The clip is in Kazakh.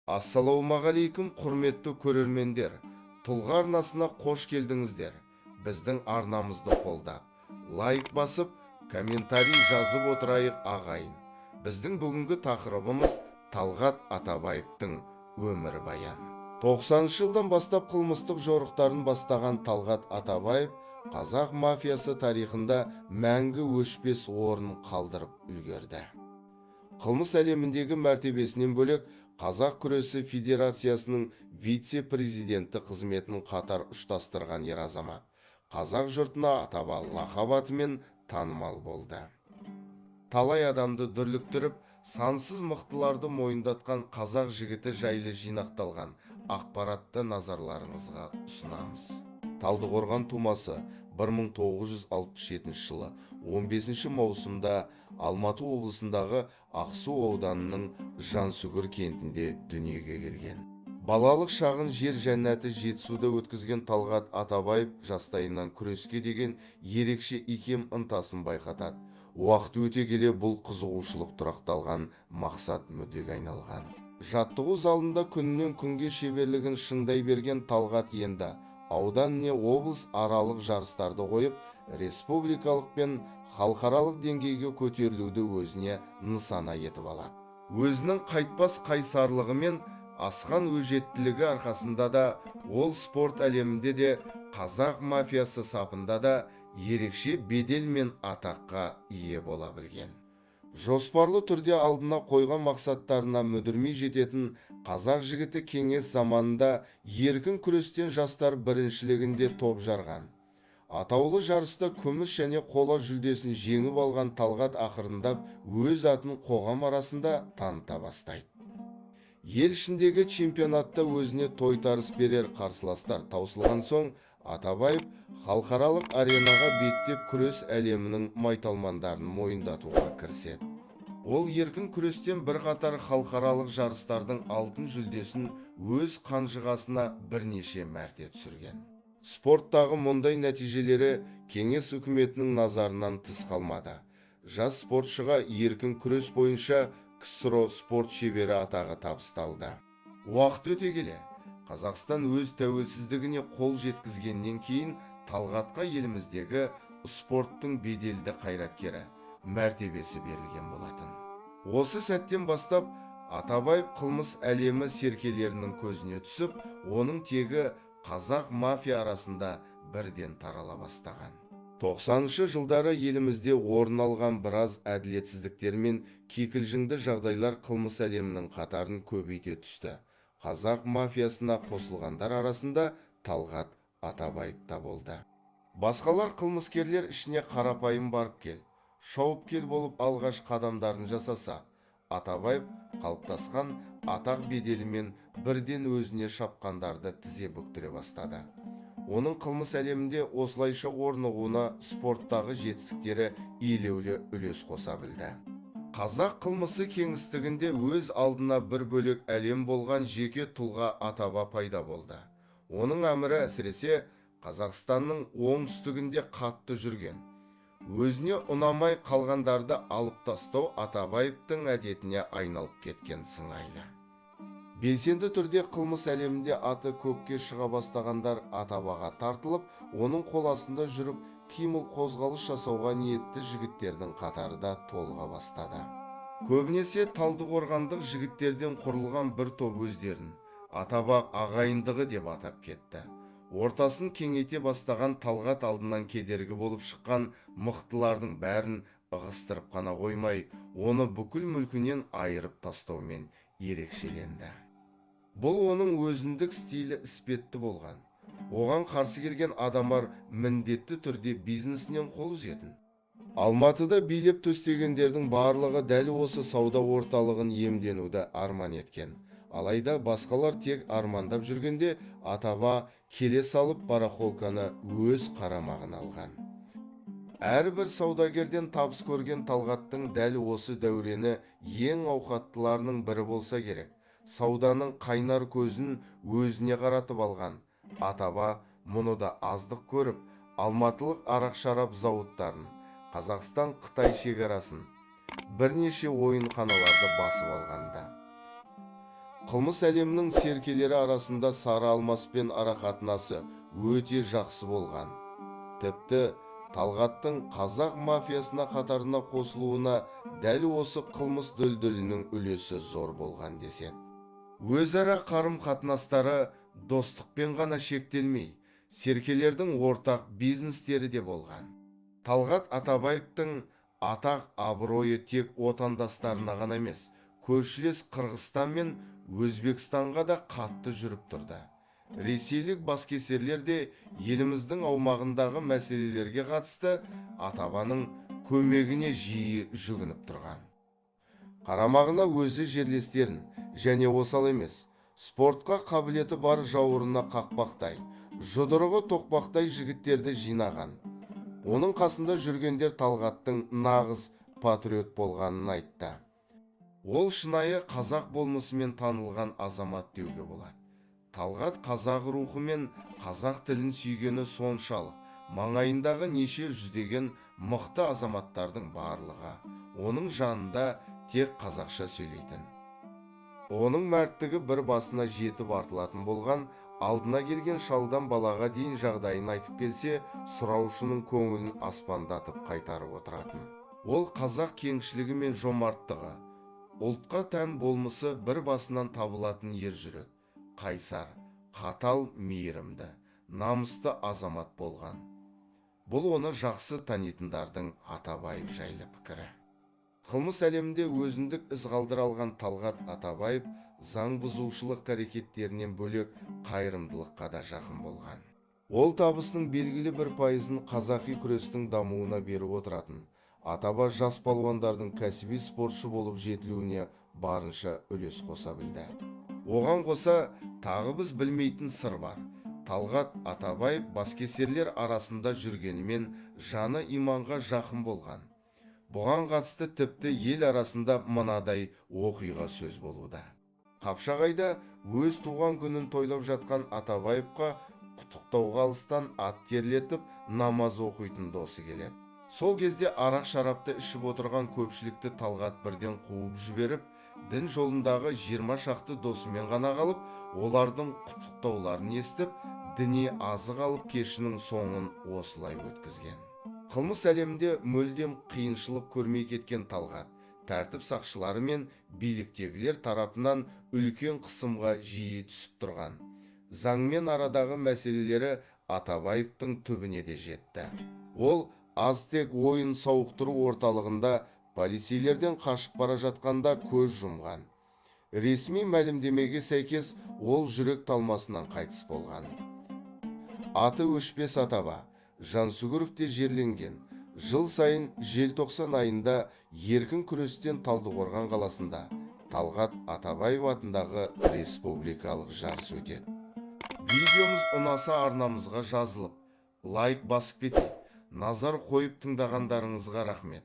Ассалаумағалейкум құрметті көрермендер, Тұлға арнасына қош келдіңіздер. Біздің арнамызды қолдап, лайк басып, комментарий жазып отырайық ағайын. Біздің бүгінгі тақырыбымыз Талғат Атабаевтың өмірбаян. 90 жылдан бастап қылмыстық жорықтарын бастаған Талғат Атабаев қазақ мафиясы тарихында мәңгі өшпес орын қалдырып үлгерді. Қылмыс әлеміндегі мәртебесінен бөлек Қазақ күресі федерациясының вице-президенті қызметін қатар ұштастырған ер азамат қазақ жұртына Атаба лақап атымен танымал болды. Талай адамды дүрліктіріп, сансыз мықтыларды мойындатқан қазақ жігіті жайлы жинақталған ақпаратты назарларыңызға ұсынамыз. Талдықорған тумасы 1967 жылы 15 маусымда Алматы облысындағы Ақсу ауданының Жансүгір кентінде дүниеге келген. Балалық шағын жер жәннаты Жетісуда өткізген Талғат Атабаев жастайынан күреске деген ерекше икем ынтасын байқатады. Уақыт өте келе бұл қызығушылық тұрақталған мақсат мүддеге айналған. Жаттығу залында күннен күнге шеберлігін шыңдай берген Талғат енді аудан не облыс аралық жарыстарды қойып, республикалық пен халықаралық деңгейге көтерілуді өзіне нысана етіп алады. Өзінің қайтпас қайсарлығы мен асқан өжеттілігі арқасында да ол спорт әлемінде де қазақ мафиясы сапында да ерекше бедел мен атаққа ие бола білген. Жоспарлы түрде алдына қойған мақсаттарына мүдірмей жететін қазақ жігіті кеңес заманында еркін күрестен жастар біріншілігінде топ жарған. Атаулы жарыста күміс және қола жүлдесін жеңіп алған Талғат ақырындап өз атын қоғам арасында таныта бастайды. Ел ішіндегі чемпионатта өзіне тойтарыс берер қарсыластар таусылған соң, Атабаев халықаралық аренаға беттеп күрес әлемінің майталмандарын мойындатуға кіріседі. Ол еркін күрестен бірқатар халықаралық жарыстардың алтын жүлдесін өз қанжығасына бірнеше мәрте түсірген. Спорттағы мұндай нәтижелері кеңес үкіметінің назарынан тыс қалмады. Жас спортшыға еркін күрес бойынша КСРО спорт шебері атағы табысталды. Уақыт өте келе Қазақстан өз тәуелсіздігіне қол жеткізгеннен кейін Талғатқа еліміздегі спорттың беделді қайраткері мәртебесі берілген болатын. Осы сәттен бастап Атабаев қылмыс әлемі серкелерінің көзіне түсіп, оның тегі қазақ мафия арасында бірден тарала бастаған. 90-шы жылдары елімізде орын алған біраз әділетсіздіктер мен кикілжіңді жағдайлар қылмыс әлемінің қатарын көбейте түсті. Қазақ мафиясына қосылғандар арасында Талғат Атабаев та болды. Басқалар қылмыскерлер ішіне қарапайым барып кел, шауып кел болып алғаш қадамдарын жасаса, Атабаев қалыптасқан атақ беделімен бірден өзіне шапқандарды тізе бүктіре бастады. Оның қылмыс әлемінде осылайша орнығуына спорттағы жетістіктері елеулі үлес қоса білді. Қазақ қылмысы кеңістігінде өз алдына бір бөлек әлем болған жеке тұлға Атаба пайда болды. Оның әмірі әсіресе Қазақстанның оңтүстігінде қатты жүрген. Өзіне ұнамай қалғандарды алып тастау Атабаевтың әдетіне айналып кеткен сыңайлы. Белсенді түрде қылмыс әлемінде аты көкке шыға бастағандар Атабаға тартылып, оның қол астында жүріп, қимыл қозғалыс жасауға ниетті жігіттердің қатары да толыға бастады. Көбінесе Талдықорғандық жігіттерден құрылған бір топ өздерін Атаба ағайындығы деп атап кетті. Ортасын кеңейте бастаған Талғат алдынан кедергі болып шыққан мықтылардың бәрін ығыстырып қана қоймай, оны бүкіл мүлкінен айырып тастаумен ерекшеленді. Бұл оның өзіндік стилі іспетті болған. Оған қарсы келген адамдар міндетті түрде бизнесінен қол үзетін. Алматыда билеп төстегендердің барлығы дәл осы сауда орталығын иемденуді арман еткен. Алайда басқалар тек армандап жүргенде Атаба келе салып барахолканы өз қарамағына алған. Әрбір саудагерден табыс көрген Талғаттың дәл осы дәурені ең ауқаттыларының бірі болса керек. Сауданың қайнар көзін өзіне қаратып алған Атаба мұны да аздық көріп, алматылық арақ-шарап зауыттарын, Қазақстан-Қытай шекарасын, бірнеше ойынханаларды басып алғанда. Қылмыс әлемінің серкелері арасында Сары Алмаспен арақатынасы өте жақсы болған. Тіпті Талғаттың қазақ мафиясына қатарына қосылуына дәл осы қылмыс дүлдүлінің үлесі зор болған деседі. Өзара қарым-қатынастары достықпен ғана шектелмей, серкелердің ортақ бизнестері де болған. Талғат Атабаевтың атақ абыройы тек отандастарына ғана емес, көршілес Қырғызстан мен Өзбекстанға да қатты жүріп тұрды. Ресейлік баскесерлер де еліміздің аумағындағы мәселелерге қатысты Атабаның көмегіне жиі жүгініп тұрған. Қарамағына өзі жерлестерін және осал емес, спортқа қабілеті бар жауырына қақпақтай, жұдырығы тоқпақтай жігіттерді жинаған. Оның қасында жүргендер Талғаттың нағыз патриот болғанын айтты. Ол шынайы қазақ болмысымен танылған азамат деуге болады. Талғат қазақ рухы мен қазақ тілін сүйгені соншалық, маңайындағы неше жүздеген мықты азаматтардың барлығы оның жанында тек қазақша сөйлейтін. Оның мәрттігі бір басына жетіп артылатын болған, алдына келген шалдан балаға дейін жағдайын айтып келсе, сұраушының көңілін аспандатып қайтарып отыратын. Ол қазақ кеңшілігі мен жомарттығы, ұлтқа тән болмысы бір басынан табылатын ержүрек, қайсар, қатал, мейірімді, намысты азамат болған. Бұл оны жақсы танитындардың Атабаев жайлы пікірі. Қылмыс әлемінде өзіндік із қалдыра алған Талғат Атабаев заң бұзушылық әрекеттерінен бөлек қайырымдылыққа да жақын болған. Ол табысының белгілі бір пайызын қазақи күрестің дамуына беріп отыратын. Атаба жас палуандардың кәсіби спортшы болып жетілуіне барынша үлес қоса білді. Оған қоса тағы біз білмейтін сыр бар. Талғат Атабаев баскесерлер арасында жүргенімен жаны иманға жақын болған. Бұған қатысты тіпті ел арасында мынадай оқиға сөз болуда. Қапшағайда өз туған күнін тойлап жатқан Атабаевқа құттықтауға алыстан ат терлетіп намаз оқитын досы келеді. Сол кезде арақ-шарапты ішіп отырған көпшілікті Талғат бірден қуып жіберіп, дін жолындағы 20 шақты досымен ғана қалып, олардың құттықтауларын естіп, діни азық алып кешінің соңын осылай өткізген. Қылмыс әлемінде мүлдем қиыншылық көрмей кеткен Талғат, тәртіп сақшылары мен биліктегілер тарапынан үлкен қысымға жиі түсіп тұрған. Заңмен арадағы мәселелері Атабаевтың түбіне де жетті. Ол Азтек ойын сауықтыру орталығында полицейлерден қашып бара жатқанда көз жұмған. Ресми мәлімдемеге сәйкес ол жүрек талмасынан қайтыс болған. Аты өшпес Атаба Жансүгіровте жерленген. Жыл сайын желтоқсан айында еркін күрестен Талдықорған қаласында Талғат Атабаев атындағы республикалық жарыс өтеді. Видеомыз ұнаса арнамызға жазылып, лайк басып кетейік. Назар қойып тыңдағандарыңызға рахмет.